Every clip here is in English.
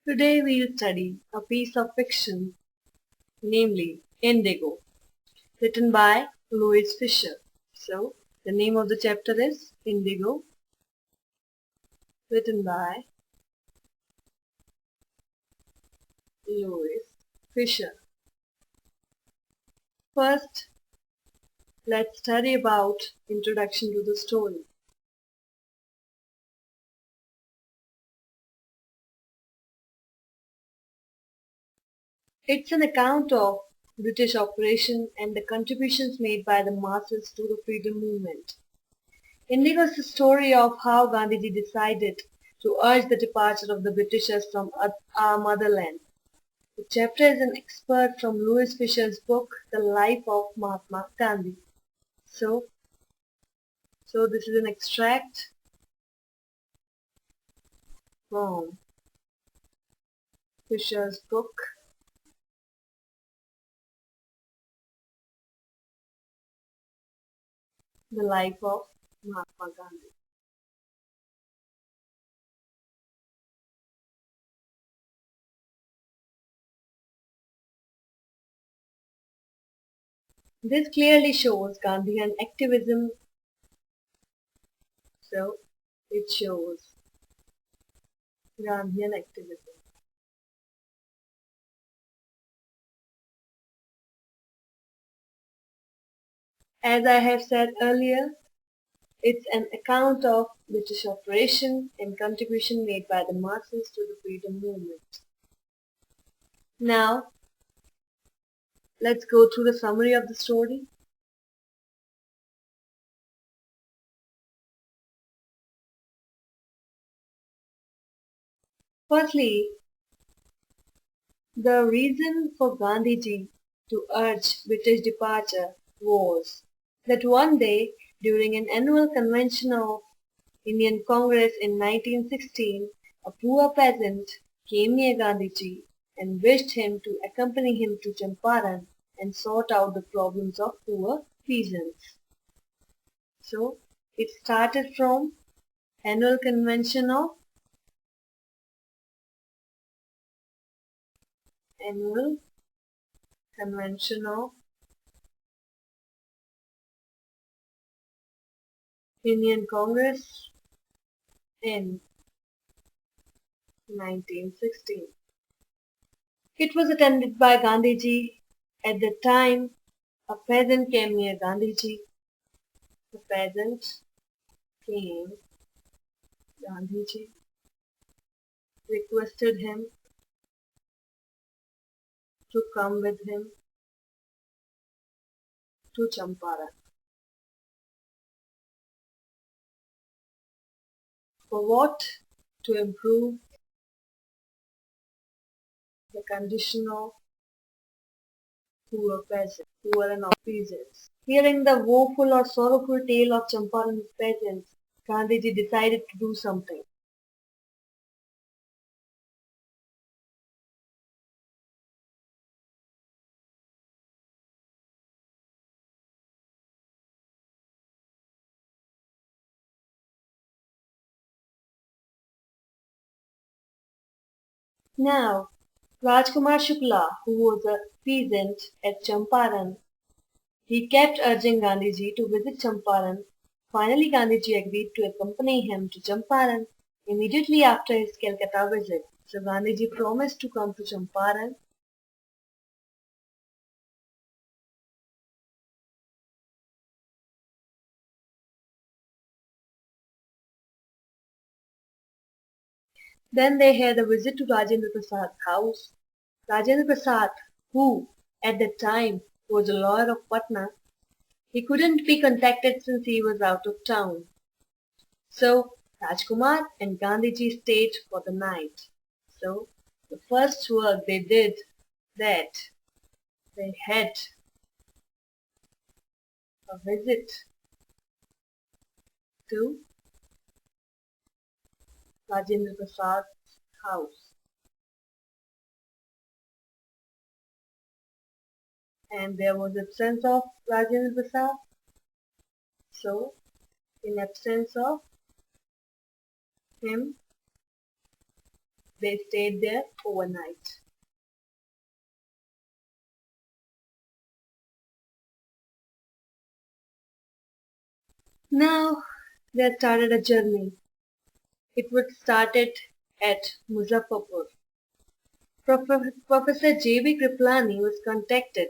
Today we'll study a piece of fiction, namely Indigo, written by Louis Fisher. So, the name of the chapter is Indigo, written by Louis Fisher. First, let's study about introduction to the story. It's an account of British operation and the contributions made by the masses to the freedom movement. Indigo is the story of how Gandhiji decided to urge the departure of the Britishers from our motherland. The chapter is an excerpt from Louis Fisher's book, The Life of Mahatma Gandhi. So, this is an extract from Fisher's book, The Life of Mahatma Gandhi. This clearly shows Gandhian activism. So, it shows Gandhian activism. As I have said earlier, it's an account of British operation and contribution made by the masses to the freedom movement. Now, let's go through the summary of the story. Firstly, the reason for Gandhiji to urge British departure was that one day during an annual convention of Indian Congress in 1916, a poor peasant came near Gandhiji and wished him to accompany him to Champaran and sort out the problems of poor peasants. So it started from annual convention of annual convention of Indian Congress in 1916. It was attended by Gandhiji. At the time, a peasant came near Gandhiji. The peasant came, Gandhiji requested him to come with him to Champaran. For what? To improve the condition of poor peasants, poor and peasants. Hearing the woeful or sorrowful tale of Champaran's peasants, Gandhiji decided to do something. Now, Rajkumar Shukla, who was a peasant at Champaran, he kept urging Gandhiji to visit Champaran. Finally, Gandhiji agreed to accompany him to Champaran immediately after his Calcutta visit. So Gandhiji promised to come to Champaran. Then they had a visit to Rajendra Prasad's house. Rajendra Prasad, who at that time was a lawyer of Patna, he couldn't be contacted since he was out of town. So Rajkumar and Gandhiji stayed for the night. So the first work they did that they had a visit to Rajendra Prasad's house. And there was absence of Rajendra Prasad. So, in absence of him, They stayed there overnight. Now they started a journey. It would started at Muzaffarpur. Professor J.B. Kriplani was contacted.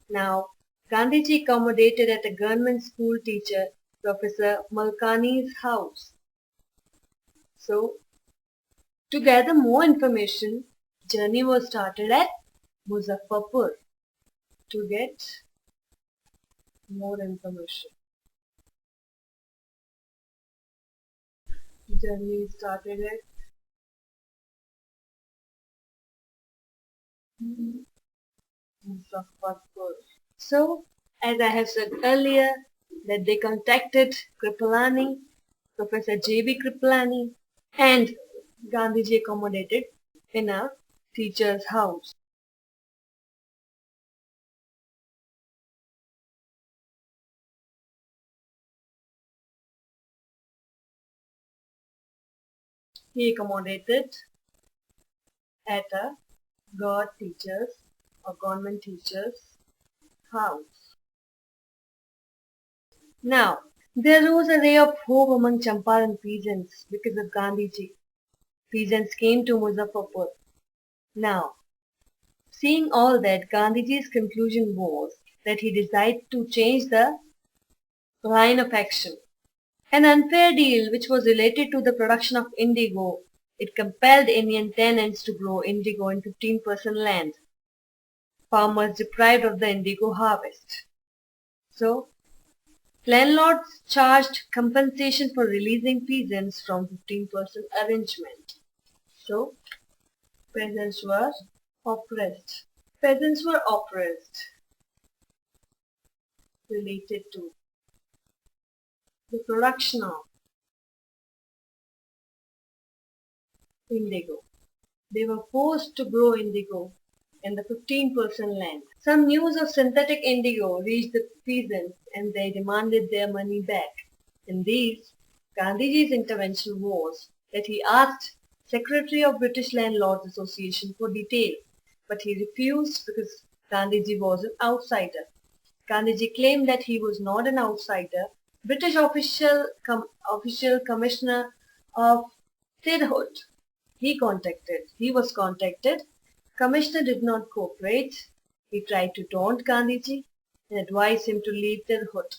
Now, Gandhiji accommodated at a government school teacher, Professor Malkani's house. So, to gather more information, journey was started at Muzaffarpur to get more information. Journey started at Muzaffarpur. So, as I have said earlier, that they contacted Kripalani, Professor J.B. Kripalani, and Gandhiji accommodated in a teacher's house. He accommodated at a God teacher's or government teacher's house. Now, there rose a ray of hope among Champaran peasants because of Gandhiji. Peasants came to Muzaffarpur. Now, seeing all that, Gandhiji's conclusion was that he decided to change the line of action. An unfair deal which was related to the production of indigo. It compelled Indian tenants to grow indigo in 15% land. Farmers deprived of the indigo harvest. So, landlords charged compensation for releasing peasants from 15% arrangement. So, peasants were oppressed. Peasants were oppressed related to the production of indigo. They were forced to grow indigo in the 15% land. Some news of synthetic indigo reached the peasants and they demanded their money back. In these, Gandhiji's intervention was that he asked Secretary of British Landlords Association for details, but he refused because Gandhiji was an outsider. Gandhiji claimed that he was not an outsider. British official commissioner of statehood. He was contacted. Commissioner did not cooperate. He tried to taunt Gandhiji and advised him to leave Tirhut.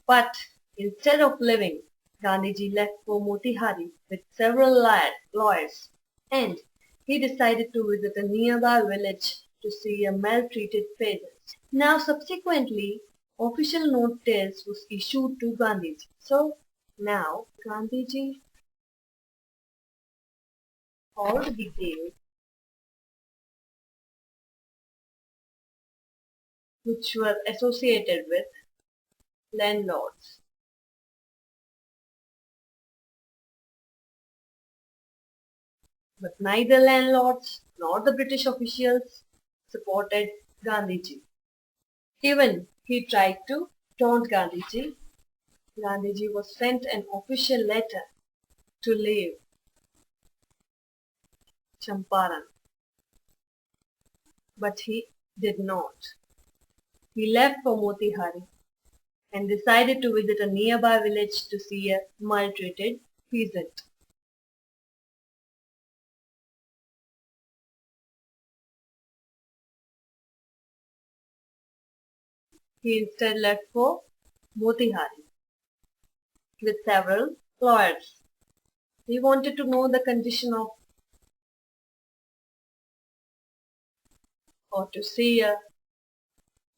But instead of leaving, Gandhiji left for Motihari with several lawyers and he decided to visit a nearby village to see a maltreated peasant. Now subsequently, official notice was issued to Gandhiji. So now Gandhiji all the details which were associated with landlords. But neither landlords nor the British officials supported Gandhiji. Even he tried to taunt Gandhiji. Gandhiji was sent an official letter to leave Champaran. But he did not. He left for Motihari and decided to visit a nearby village to see a maltreated peasant. He instead left for Motihari with several lawyers. He wanted to know the condition of or to see a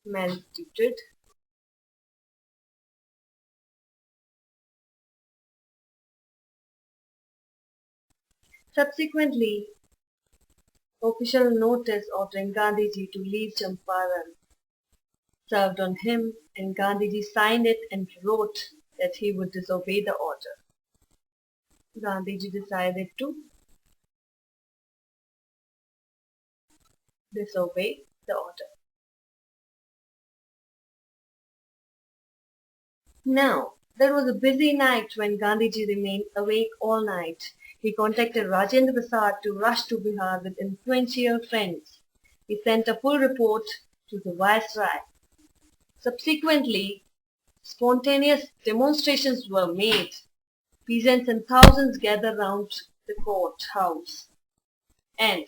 maltreated. Subsequently, official notice ordering Gandhiji to leave Champaran served on him and Gandhiji signed it and wrote that he would disobey the order. Gandhiji decided to disobey the order. Now, there was a busy night when Gandhiji remained awake all night. He contacted Rajendra Prasad to rush to Bihar with influential friends. He sent a full report to the viceroy. Subsequently, spontaneous demonstrations were made. Peasants in thousands gathered round the courthouse. And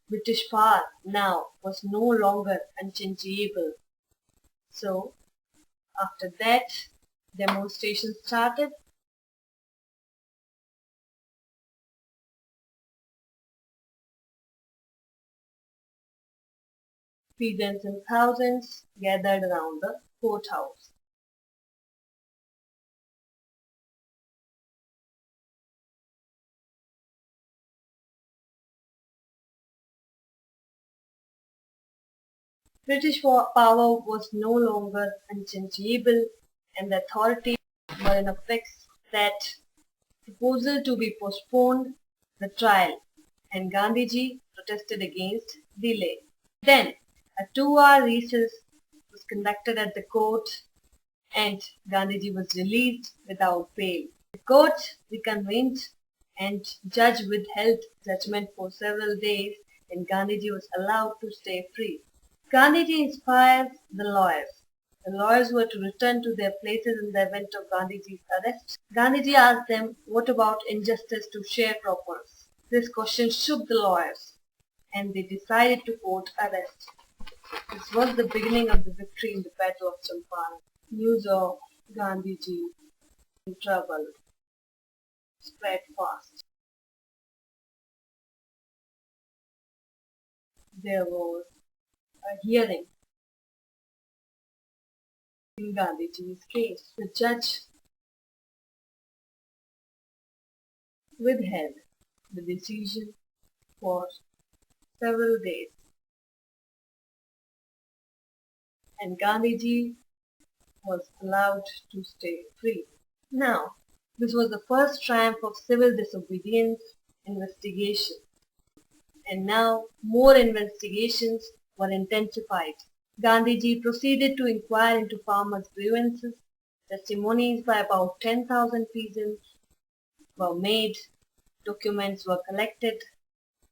British power now was no longer unchangeable. So, after that, demonstrations started. Peasants in thousands gathered around the courthouse. British power was no longer unchangeable, and the authorities were in a fix that proposal to be postponed the trial, and Gandhiji protested against delay. Then a 2-hour recess was conducted at the court and Gandhiji was released without bail. The court reconvened and judge withheld judgment for several days and Gandhiji was allowed to stay free. Gandhiji inspired the lawyers. The lawyers were to return to their places in the event of Gandhiji's arrest. Gandhiji asked them, what about injustice to sharecroppers? This question shook the lawyers and they decided to court arrest. This was the beginning of the victory in the Battle of Champaran. News of Gandhiji in trouble spread fast. There was a hearing in Gandhiji's case. The judge withheld the decision for several days and Gandhiji was allowed to stay free. Now, this was the first triumph of civil disobedience investigation. And now more investigations were intensified. Gandhiji proceeded to inquire into farmers' grievances. Testimonies by about 10,000 peasants were made, documents were collected,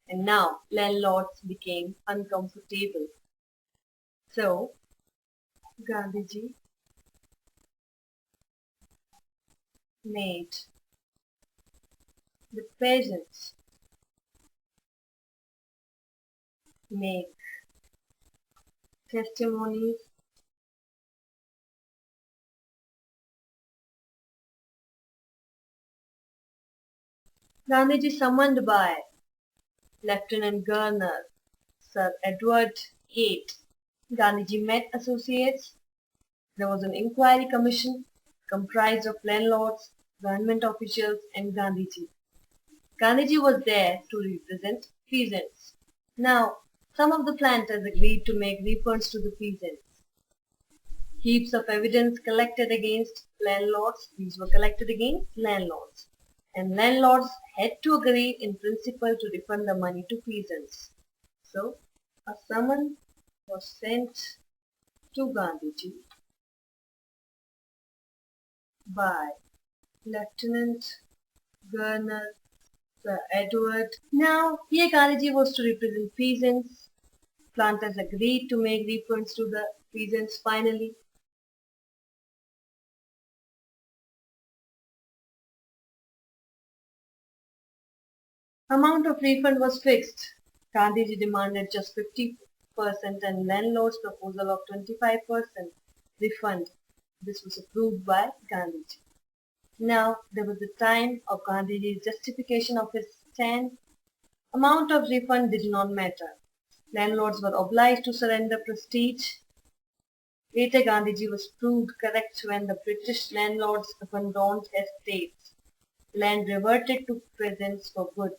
and now landlords became uncomfortable. So, Gandhiji made the peasants make testimonies Gandhiji summoned by Lieutenant Governor Sir Edward Haight. Gandhiji met associates. There was an inquiry commission comprised of landlords, government officials and Gandhiji. Gandhiji was there to represent peasants. Now, some of the planters agreed to make refunds to the peasants. Heaps of evidence collected against landlords. These were collected against landlords. And landlords had to agree in principle to refund the money to peasants. So, a summons was sent to Gandhiji by Lieutenant Governor Sir Edward. Now, here Gandhiji was to represent peasants. Planters agreed to make refunds to the peasants finally. Amount of refund was fixed. Gandhiji demanded just 50% and landlord's proposal of 25% refund. This was approved by Gandhiji. Now there was the time of Gandhiji's justification of his stand. Amount of refund did not matter. Landlords were obliged to surrender prestige. Later Gandhiji was proved correct when the British landlords abandoned estates. Land reverted to peasants for good.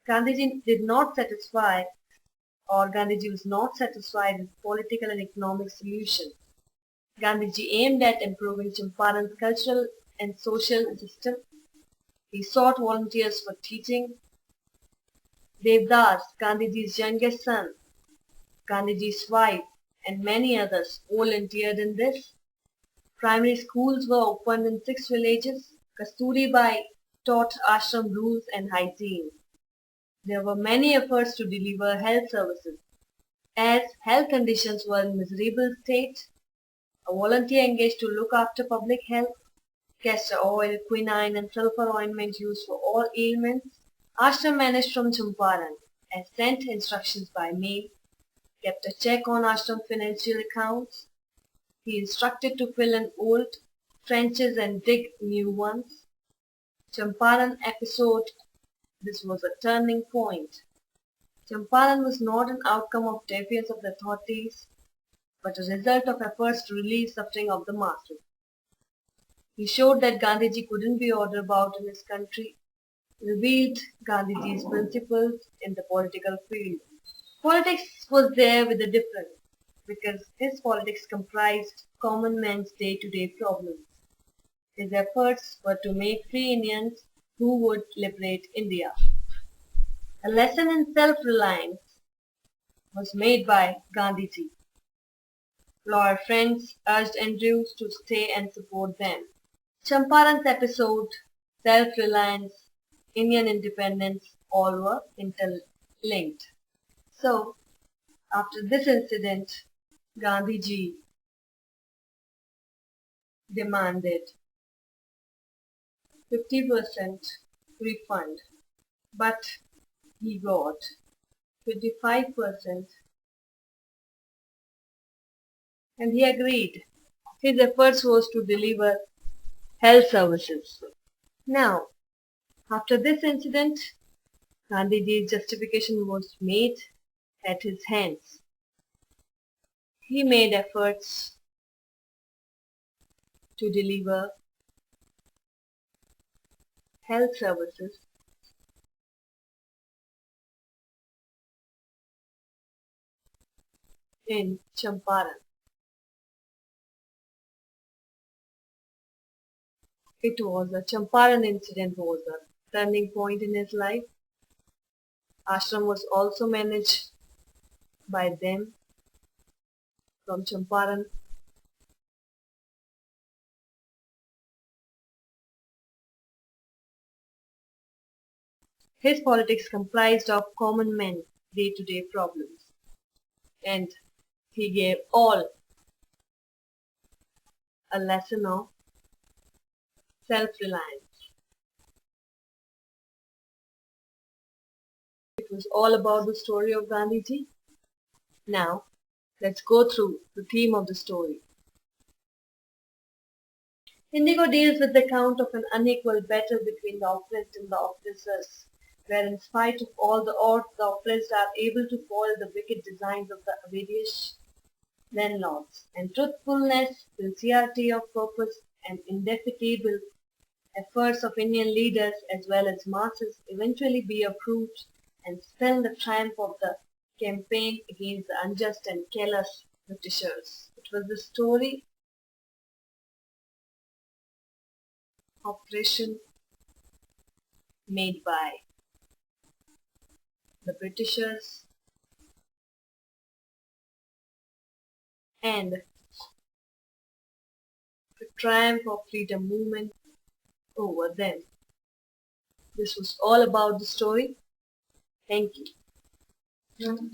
Gandhiji was not satisfied with political and economic solutions. Gandhiji aimed at improving Champaran's cultural and social system. He sought volunteers for teaching. Devdas, Gandhiji's youngest son, Gandhiji's wife, and many others volunteered in this. Primary schools were opened in 6 villages. Kasturibai taught ashram rules and hygiene. There were many efforts to deliver health services. As health conditions were in miserable state, a volunteer engaged to look after public health. Castor oil, quinine and sulfur ointment used for all ailments. Ashram managed from Champaran and sent instructions by mail, kept a check on ashram financial accounts. He instructed to fill in old trenches and dig new ones. Champaran episode, this was a turning point. Champaran was not an outcome of defiance of the authorities, but a result of efforts to relieve suffering of the masses. He showed that Gandhiji couldn't be ordered about in his country, revealed Gandhiji's principles in the political field. Politics was there with a difference, because his politics comprised common man's day-to-day problems. His efforts were to make free Indians who would liberate India. A lesson in self-reliance was made by Gandhiji. Lawyer friends urged Andrews to stay and support them. Champaran's episode, self-reliance, Indian independence, all were interlinked. So, after this incident, Gandhiji demanded 50% refund, but he got 25% and he agreed. His efforts was to deliver health services. Now, after this incident, Gandhiji's justification was made at his hands. He made efforts to deliver health services in Champaran. A Champaran incident was a turning point in his life. Ashram was also managed by them from Champaran. His politics comprised of common men's day-to-day problems, and he gave all a lesson of self-reliance. It was all about the story of Gandhiji. Now, let's go through the theme of the story. Indigo deals with the account of an unequal battle between the oppressed and the oppressors, where in spite of all the odds, the oppressed are able to foil the wicked designs of the avaricious landlords, and truthfulness, sincerity of purpose, and indefatigable efforts of Indian leaders as well as masses eventually be approved and spell the triumph of the campaign against the unjust and careless Britishers. It was the story operation made by the Britishers and the triumph of freedom movement over them. This was all about the story. Thank you.